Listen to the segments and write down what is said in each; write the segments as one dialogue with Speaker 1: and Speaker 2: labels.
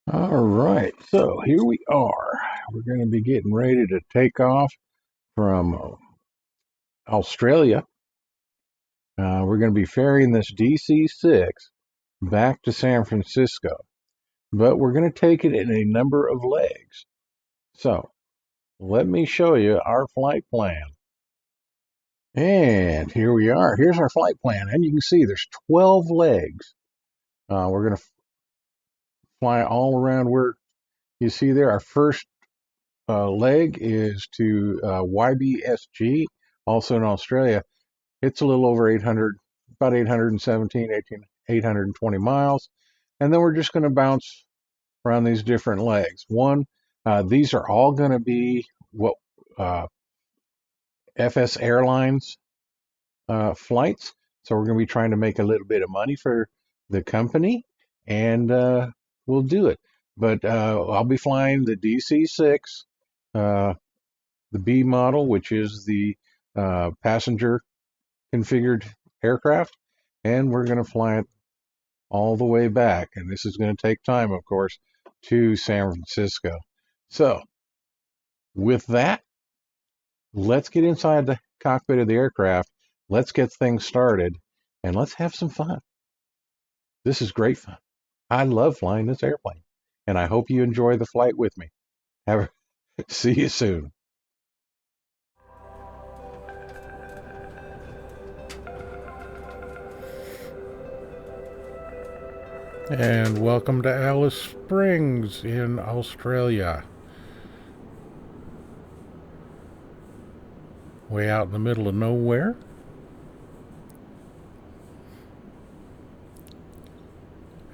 Speaker 1: All right, so here we are. We're going to be getting ready to take off from Australia. We're going to be ferrying this DC6 back to San Francisco, but we're going to take it in a number of legs. So let me show you our flight plan. And here we are. Here's our flight plan. And you can see there's 12 legs. We're going to fly all around where you see there. Our first leg is to YBSG, also in Australia. It's a little over 800, about 817, 820 miles. And then we're just going to bounce around these different legs. These are all going to be what FSAirlines flights. So we're going to be trying to make a little bit of money for the company, and we'll do it. But I'll be flying the DC6, the B model, which is the passenger configured aircraft, and we're going to fly it all the way back. And this is going to take time, of course, to San Francisco. So with that, let's get inside the cockpit of the aircraft. Let's get things started, and let's have some fun. This is great fun. I love flying this airplane, and I hope you enjoy the flight with me. See you soon.
Speaker 2: And welcome to Alice Springs in Australia. Way out in the middle of nowhere.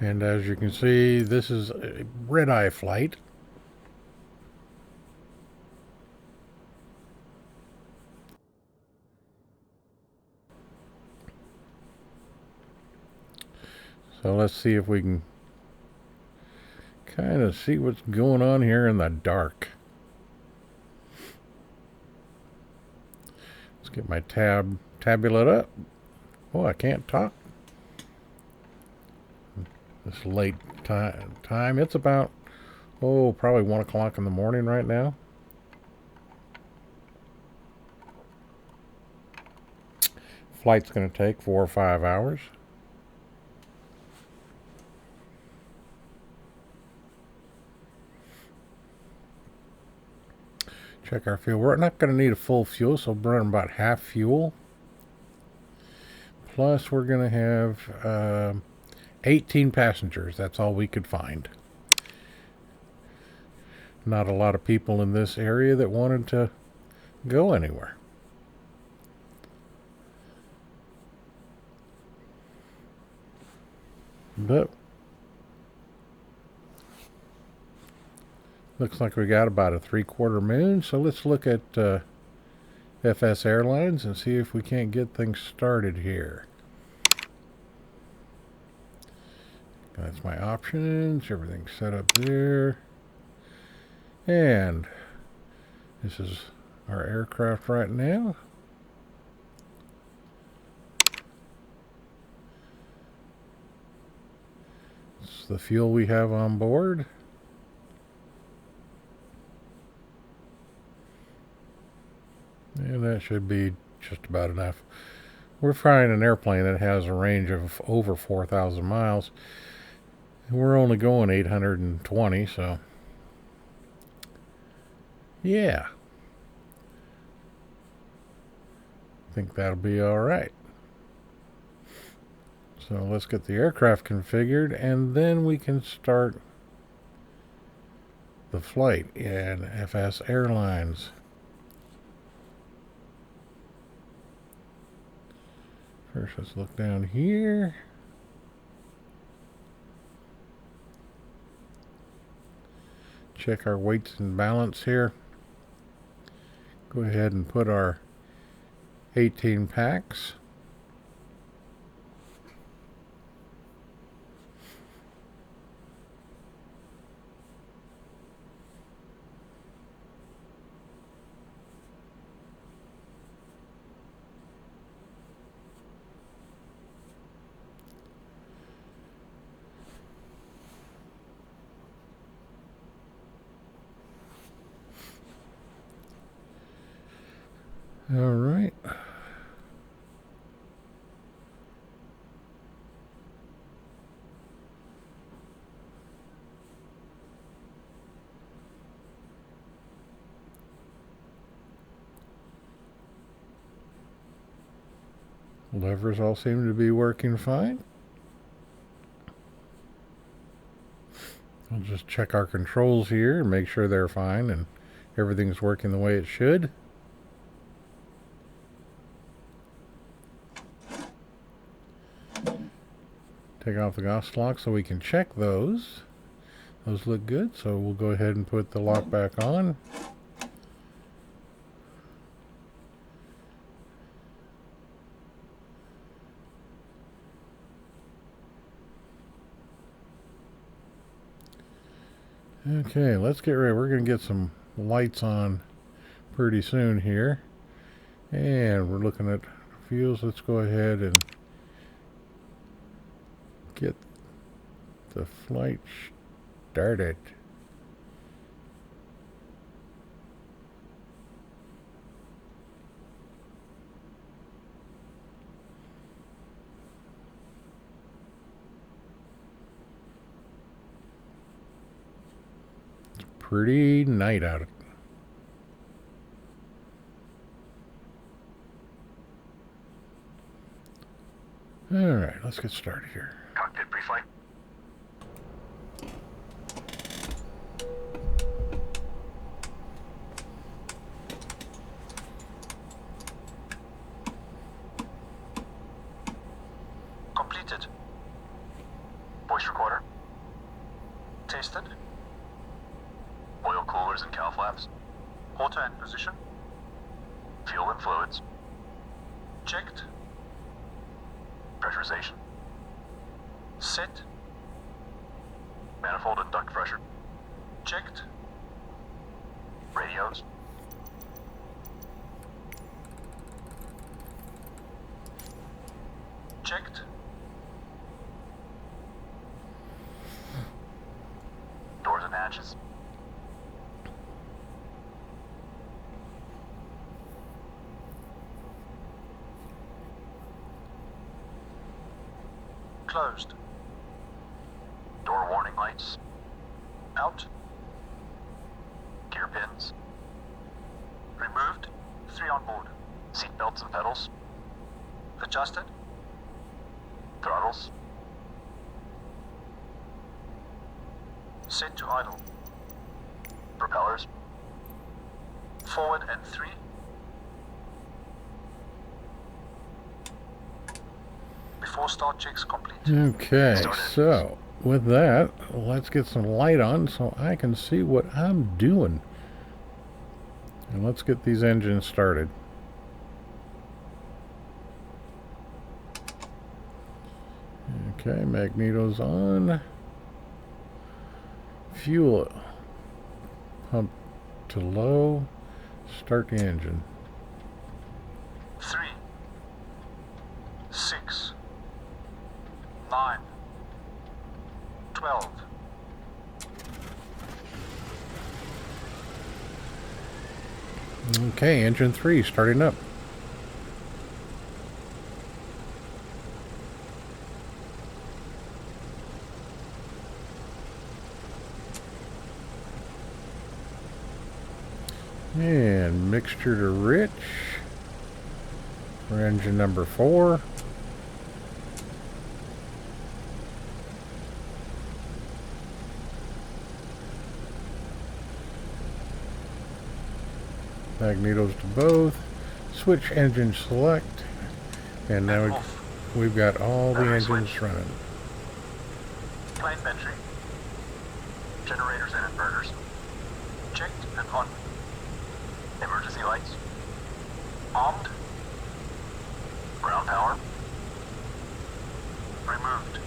Speaker 2: And as you can see, this is a red-eye flight. So let's see if we can kind of see what's going on here in the dark. Let's get my tablet up. Oh, I can't talk. This late time. It's about, probably 1 o'clock in the morning right now. Flight's going to take 4 or 5 hours. Check our fuel. We're not going to need a full fuel, so we'll run about half fuel. Plus, we're going to have 18 passengers. That's all we could find. Not a lot of people in this area that wanted to go anywhere. But looks like we got about a 3/4 moon. So let's look at FSAirlines and see if we can't get things started here. That's my options. Everything's set up there. And this is our aircraft right now. This is the fuel we have on board. And that should be just about enough. We're flying an airplane that has a range of over 4,000 miles. We're only going 820, so yeah. I think that'll be all right. So let's get the aircraft configured, and then we can start the flight in FSAirlines. First, let's look down here. Check our weights and balance here. Go ahead and put our 18 packs. All right. Levers all seem to be working fine. I'll just check our controls here and make sure they're fine and everything's working the way it should. Take off the gas lock so we can check those. Those look good, so we'll go ahead and put the lock back on. Okay, let's get ready. We're going to get some lights on pretty soon here. And we're looking at fuels. Let's go ahead and get the flight started. It's pretty night out. Alright, let's get started here.
Speaker 3: Cockpit pre-flight. Completed. Voice recorder. Tested. Oil coolers and cow flaps. Auto in position. Fuel and fluids. Checked. Pressurization. Set. Manifold and duct pressure. Checked. Radios. Checked. Doors and hatches. Closed. Door warning lights. Out. Gear pins. Removed. 3 on board. Seat belts and pedals. Adjusted. Throttles. Set to idle. Propellers. Forward and 3. Before start checks complete.
Speaker 2: Okay,
Speaker 3: Started.
Speaker 2: so with that, let's get some light on so I can see what I'm doing. And let's get these engines started. Okay, magneto's on. Fuel pump to low. Start the engine.
Speaker 3: 3, 6, 9, 12.
Speaker 2: Okay, engine 3 starting up. And mixture to rich for engine number 4. Magnetos to both. Switch engine select. And now we've got all the engines running.
Speaker 3: Plane battery. Generators and inverters. Checked and on. Emergency lights. Armed. Ground power. Removed.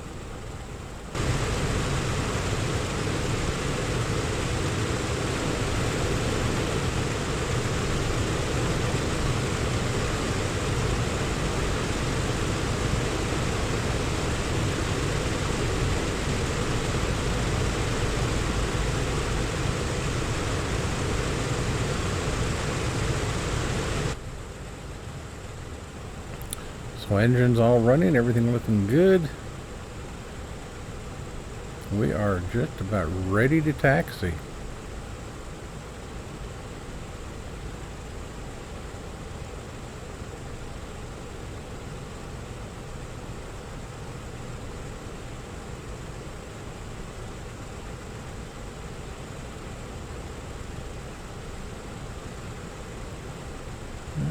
Speaker 2: So engine's all running, everything looking good. We are just about ready to taxi.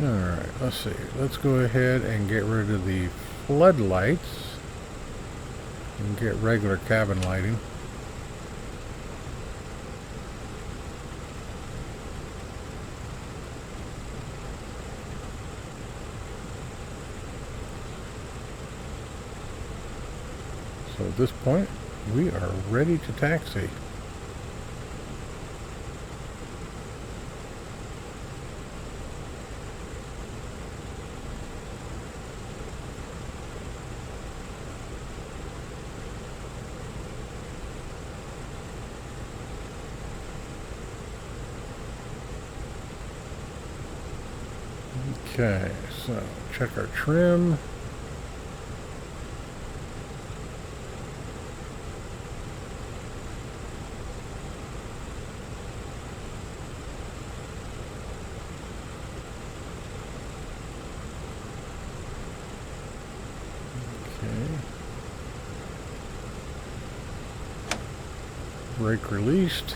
Speaker 2: Alright, let's see. Let's go ahead and get rid of the floodlights and get regular cabin lighting. So at this point, we are ready to taxi. Okay, so check our trim. Okay. Brake released.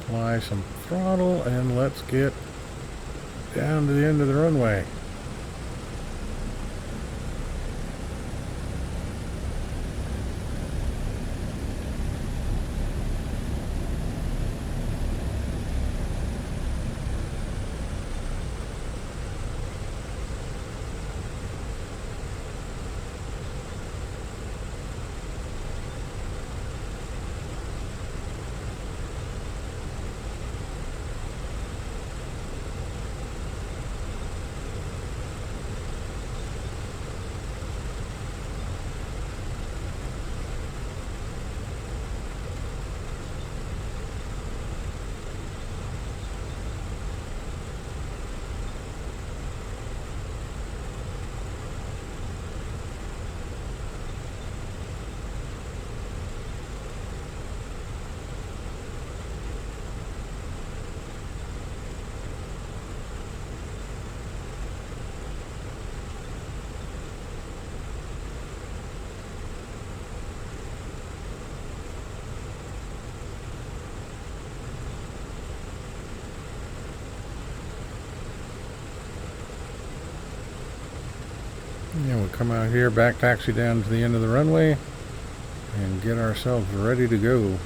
Speaker 2: Apply some throttle and let's get down to the end of the runway. And we'll come out here, back taxi down to the end of the runway, and get ourselves ready to go.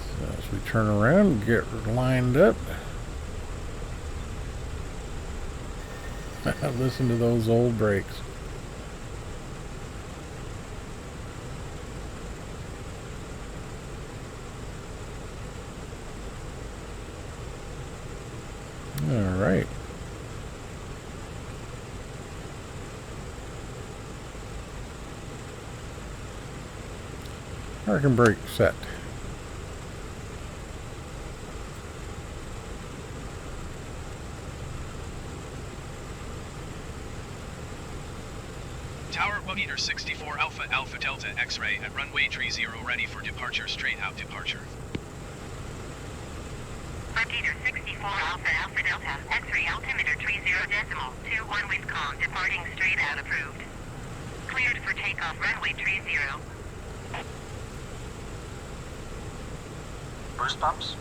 Speaker 2: So as we turn around, get lined up. Listen to those old brakes. All right. Parking brake set.
Speaker 4: Tower 1-64 Alpha Alpha Delta X-ray at runway 30 ready for departure, straight out departure.
Speaker 5: 1-64 Alpha Alpha Delta X-ray altimeter 30.21 with com departing straight out approved. Cleared for takeoff runway 30.
Speaker 3: Boost pumps.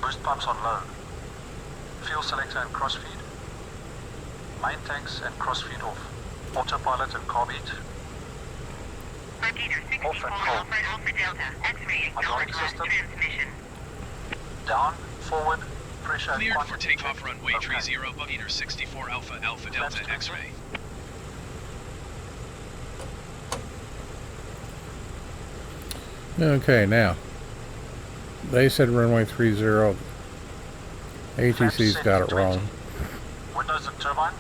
Speaker 3: Boost pumps on low. Fuel selector and crossfeed. Main tanks and crossfeed off. Autopilot and carb heat.
Speaker 5: 1-64 Alpha Alpha Delta X-ray acknowledge last transmission.
Speaker 3: Down, forward, pressure and
Speaker 4: Cleared for
Speaker 3: quantity
Speaker 4: takeoff
Speaker 3: check.
Speaker 4: runway 30 1-64 Alpha Alpha Delta X-ray.
Speaker 2: Okay, now they said runway 30. ATC's
Speaker 3: Flaps
Speaker 2: got
Speaker 3: set
Speaker 2: it wrong.
Speaker 3: 20. Windows and turbine.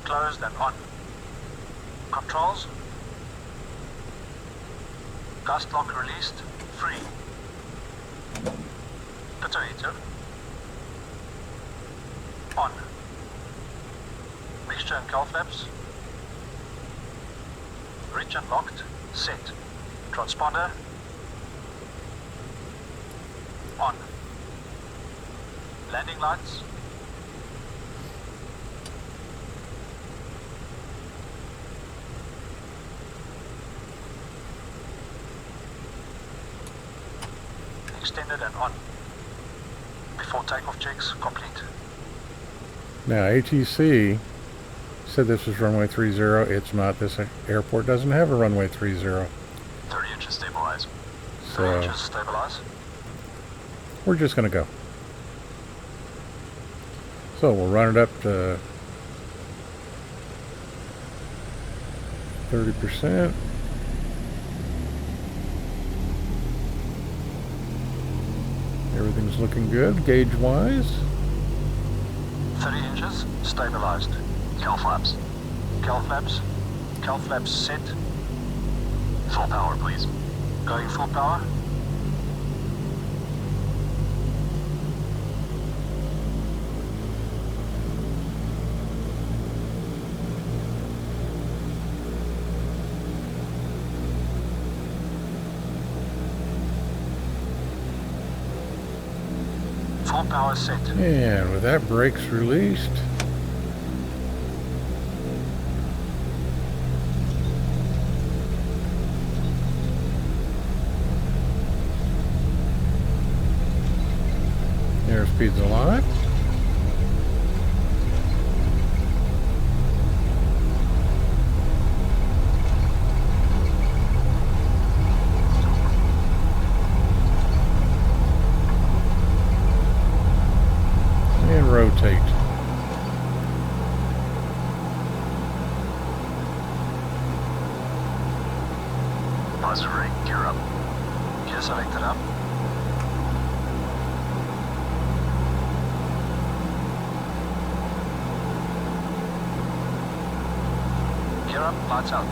Speaker 3: Closed and on. Controls. Gust lock released. Free. Pitot on. Mixture and cowl flaps. Reach and locked. Set. Transponder. On. Landing lights. Extended and on. Before takeoff checks complete.
Speaker 2: Now ATC said this was runway 30. It's not. This airport doesn't have a runway 30.
Speaker 3: 30 inches stabilize. 30
Speaker 2: So
Speaker 3: inches stabilize.
Speaker 2: we're just going to go. So we'll run it up to 30%. Everything's looking good gauge-wise.
Speaker 3: 30 inches stabilized. Cowl flaps. Cowl flaps. Cowl flaps set. Full power, please. Going full power. Full power set.
Speaker 2: And with that, brakes released. Airspeed's alive. And rotate.
Speaker 3: Buzzer ring, gear up. Gear selected up. Gear up, lights out.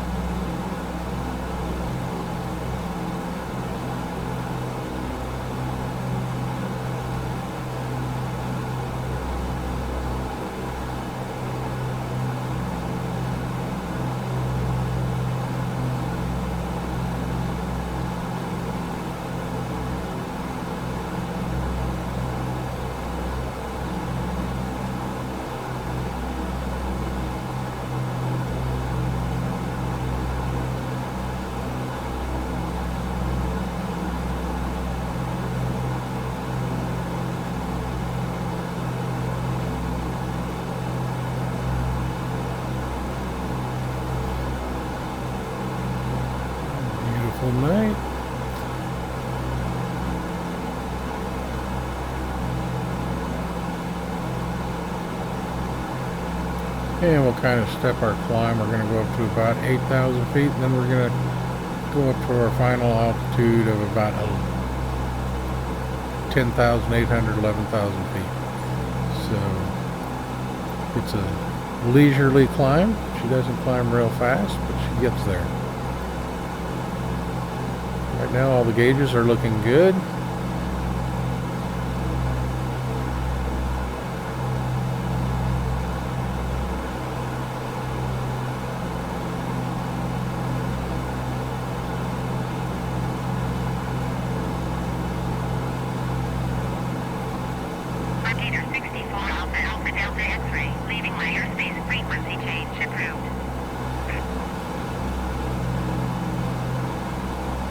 Speaker 2: Beautiful night. And we'll kind of step our climb. We're going to go up to about 8,000 feet, and then we're going to go up to our final altitude of about 10,800, 11,000 feet. So it's a leisurely climb. She doesn't climb real fast, but she gets there. Right now all the gauges are looking good.
Speaker 5: Repeater 64 Alpha Alpha Delta X-ray, leaving my airspace frequency change approved.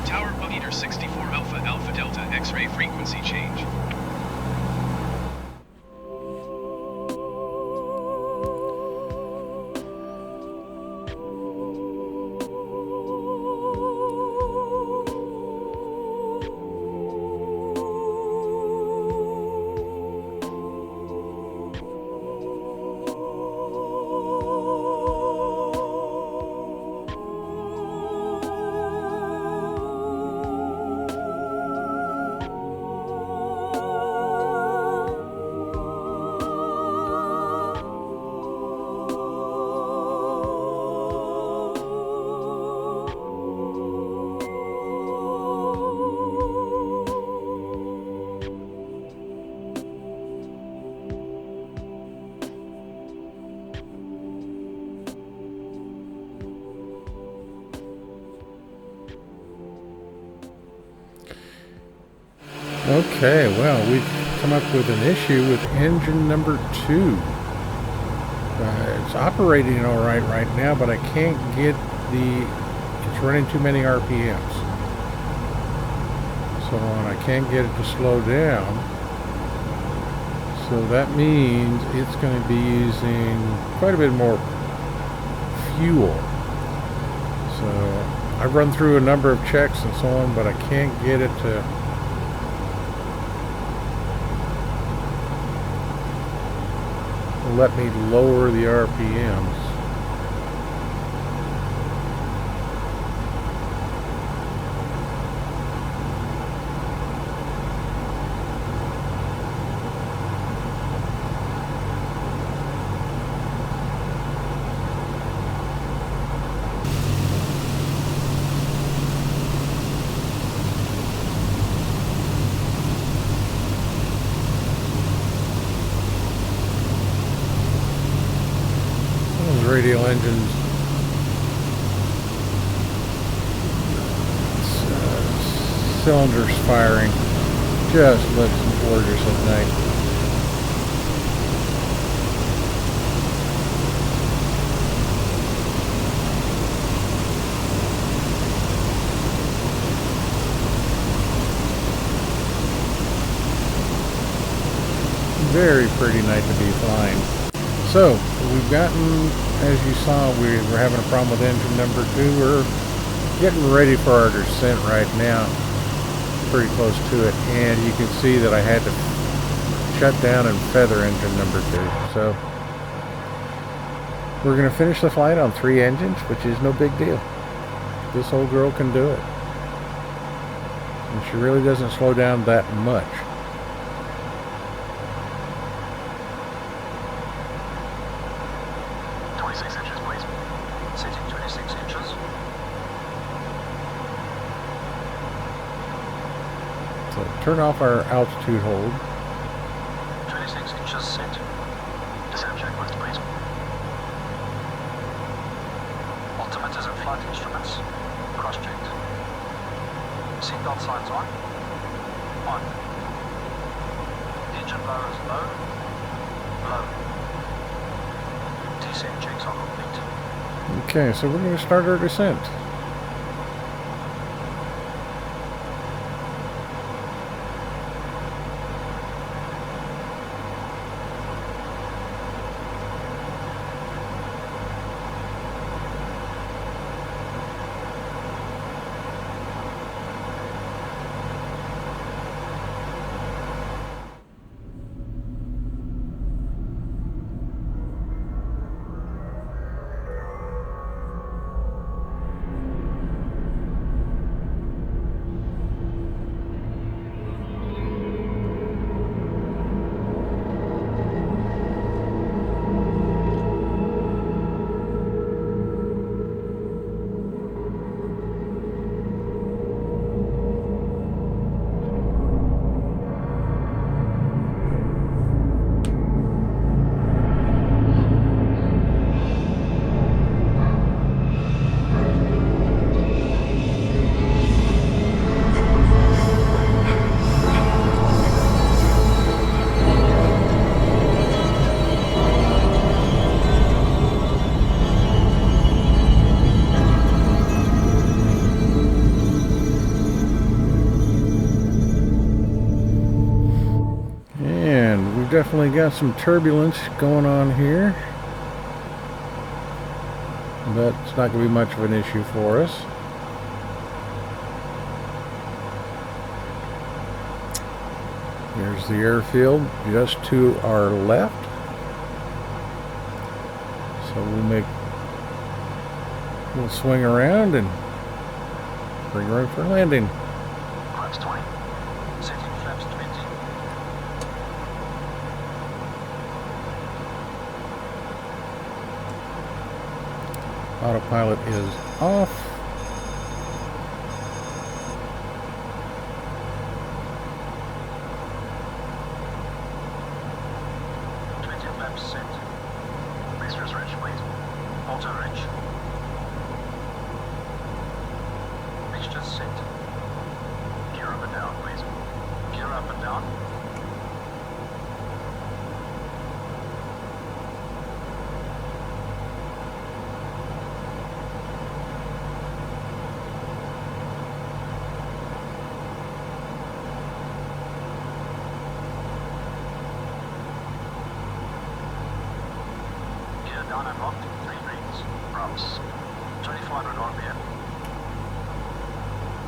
Speaker 4: Tower Buggeater 64 Alpha Alpha Delta X-ray frequency change.
Speaker 2: Okay, well, we've come up with an issue with engine number 2. It's operating all right now, but I can't get it's running too many RPMs. So I can't get it to slow down. So that means it's going to be using quite a bit more fuel. So I've run through a number of checks and so on, but I can't get it to let me lower the RPMs. Radial engines cylinders firing just looks gorgeous at night. Very pretty night to be flying. So we've gotten, as you saw, we were having a problem with engine number 2. We're getting ready for our descent right now, pretty close to it, and you can see that I had to shut down and feather engine number 2. So we're going to finish the flight on 3 engines, which is no big deal. This old girl can do it, and she really doesn't slow down that much. Turn off our altitude hold.
Speaker 3: 26 inches set. Descent checklist, please. Altimeters and flight instruments cross-checked. Seatbelt signs on. On. Engine blower is low. Low. Descent checks are complete.
Speaker 2: Okay, so we're going to start our descent. Definitely got some turbulence going on here, but it's not going to be much of an issue for us. There's the airfield just to our left, so we'll swing around and bring her in for landing.
Speaker 3: Flaps 20. Setting flaps 20.
Speaker 2: Autopilot is off.
Speaker 3: Flaps set. Boosters rich, please. Auto rich. Mixtures set. Gear up and down, please. Gear up. clouds. 2500 RPM.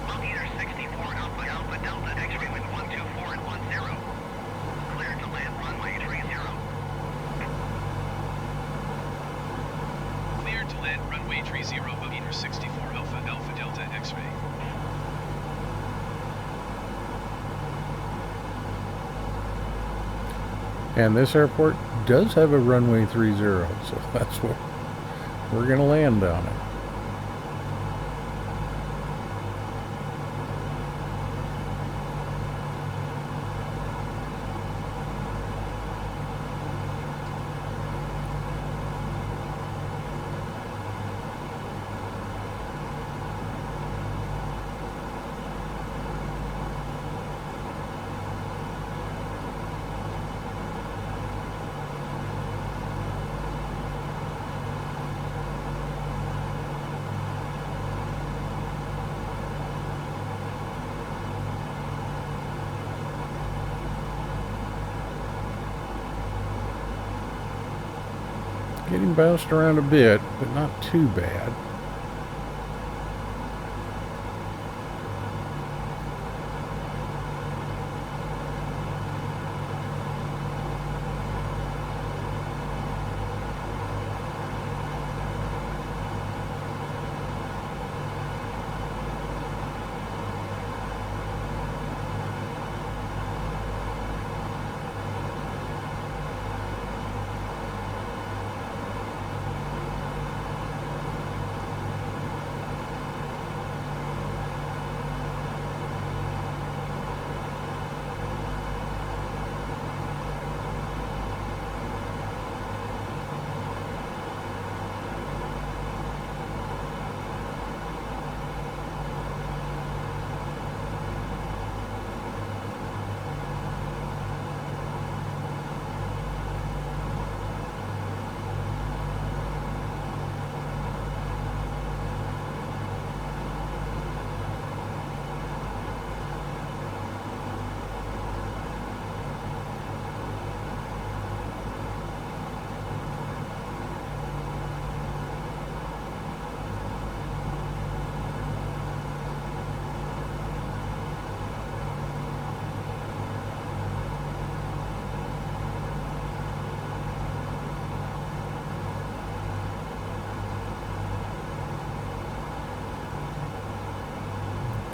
Speaker 5: Altimeter 64 Alpha Alpha Delta X-ray with 124 and 10. Cleared to land runway 30.
Speaker 4: Cleared to land runway 30, altimeter 64 Alpha Alpha Delta X-ray.
Speaker 2: And this airport does have a runway 30, so that's what we're going to land on it. Getting bounced around a bit, but not too bad.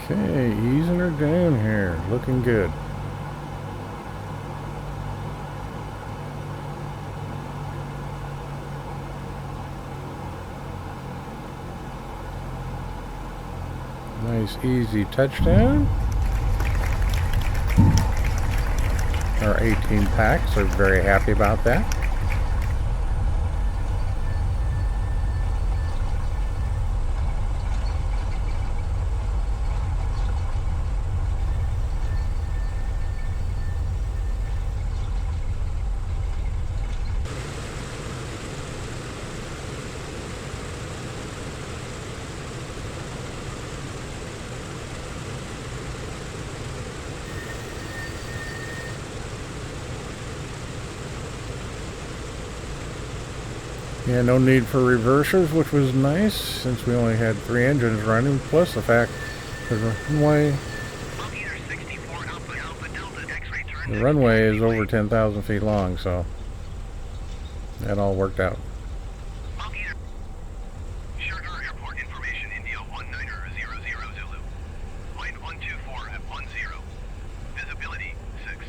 Speaker 2: Okay, easing her down here. Looking good. Nice, easy touchdown. Our 18 packs are very happy about that. Yeah, no need for reversers, which was nice since we only had 3 engines running, plus the fact that the runway is over 10,000 feet long, so that all worked out.
Speaker 5: Airport information, India 1900 Zulu. Line 124 at 10. Visibility 6.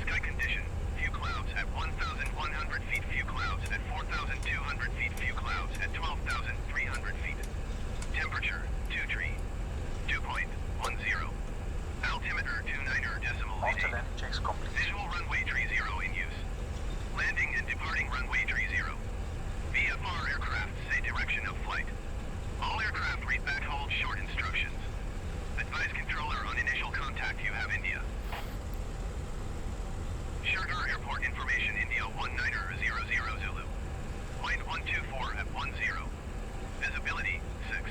Speaker 5: Sky condition, few clouds at 1,100 feet, few clouds at 4,200 feet, few clouds at 12,300 feet. Temperature 23, 2.10. Altimeter 29.88.
Speaker 3: After landing checks complete.
Speaker 5: Visual runway 30 in use. Landing and departing runway 30. VFR aircraft say direction of flight. All aircraft read back hold short instructions. Advise controller on initial contact you have India. Sharjah Airport information, India 1900 Zulu. Line 124 at 10. Visibility 6.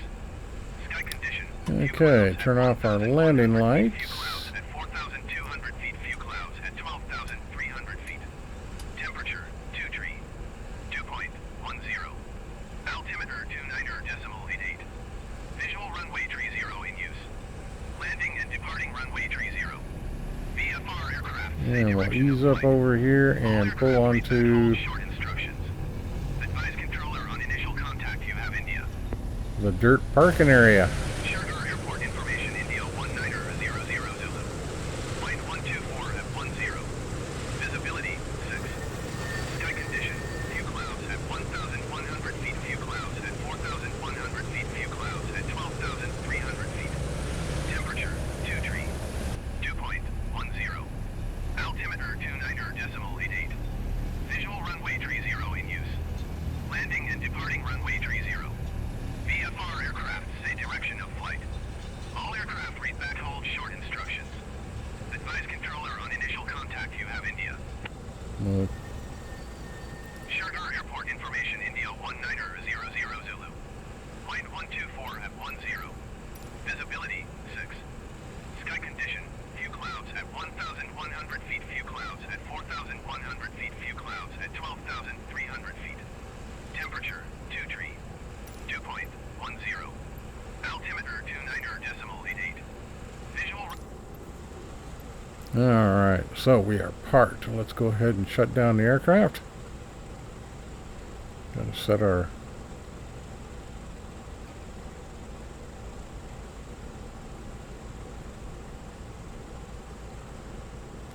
Speaker 5: Sky condition.
Speaker 2: Okay, turn off our landing lights.
Speaker 5: Few clouds at 4,200 feet, few clouds at 12,300 feet. Temperature 23, 2.10. Altimeter altimeter 29.88. Visual runway tree 0 in use. Landing and departing runway tree 0. VFR aircraft.
Speaker 2: And we'll ease up over here and pull onto
Speaker 5: Short instructions. Advise controller on initial contact you have India.
Speaker 2: the dirt parking area.
Speaker 5: Sharjah Airport information India 1900 Zulu. Flight 124 at 10. Visibility 6. Sky condition, few clouds at 1,100 feet, few clouds at 4,100 feet, few clouds at 12,300 feet. Temperature 2 tree. Dew point 10. Altimeter 29.88. Visual runway tree 0 in use. Landing and departing runway tree 0. VFR aircraft say direction of flight. All aircraft read back hold short instructions. Advise controller on initial contact you have India.
Speaker 2: Uh,
Speaker 5: Sharjah Airport information India 1900 Zulu. Flight 124 at 10. Visibility 6. Sky condition, few clouds at 1,100 feet, few clouds at 4,100 feet, few clouds at 12,300 feet. Temperature 2 tree. Dew point 10. Altimeter 29.88. Visual.
Speaker 2: Alright, so we are parked. Let's go ahead and shut down the aircraft. Gotta set our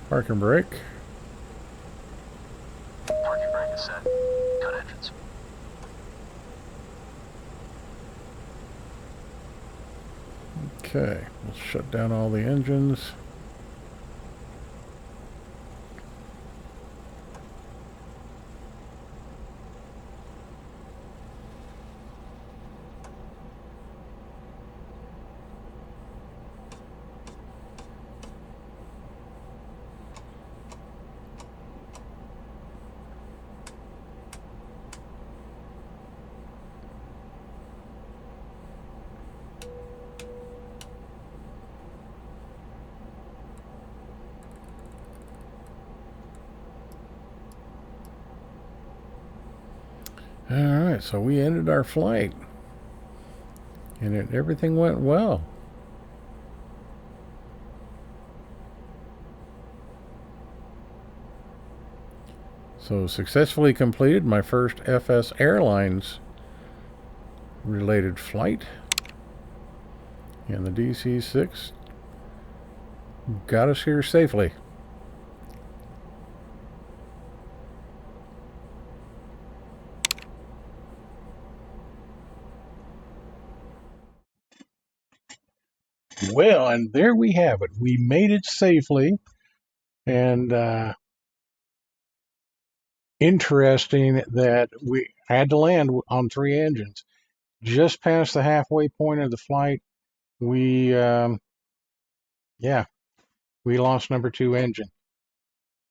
Speaker 2: parking brake.
Speaker 3: Parking brake is set. Cut engines.
Speaker 2: Okay, we'll shut down all the engines. Alright, so we ended our flight. And everything went well. So successfully completed my first FSAirlines related flight. And the DC6 got us here safely.
Speaker 1: Well, and there we have it. We made it safely, and interesting that we had to land on 3 engines. Just past the halfway point of the flight, we lost number 2 engine.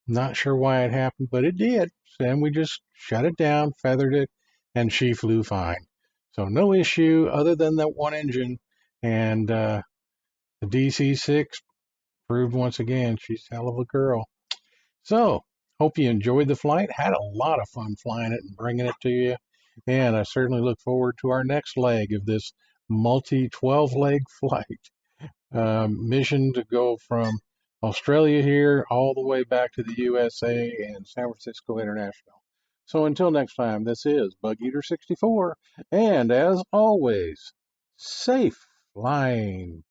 Speaker 1: Not sure why it happened, but it did. And we just shut it down, feathered it, and she flew fine. So no issue other than that 1 engine. And the DC6 proved once again she's a hell of a girl. So hope you enjoyed the flight. Had a lot of fun flying it and bringing it to you. And I certainly look forward to our next leg of this multi-12 leg flight. Mission to go from Australia here all the way back to the USA and San Francisco International. So until next time, this is Bug Eater 64, and as always, safe flying.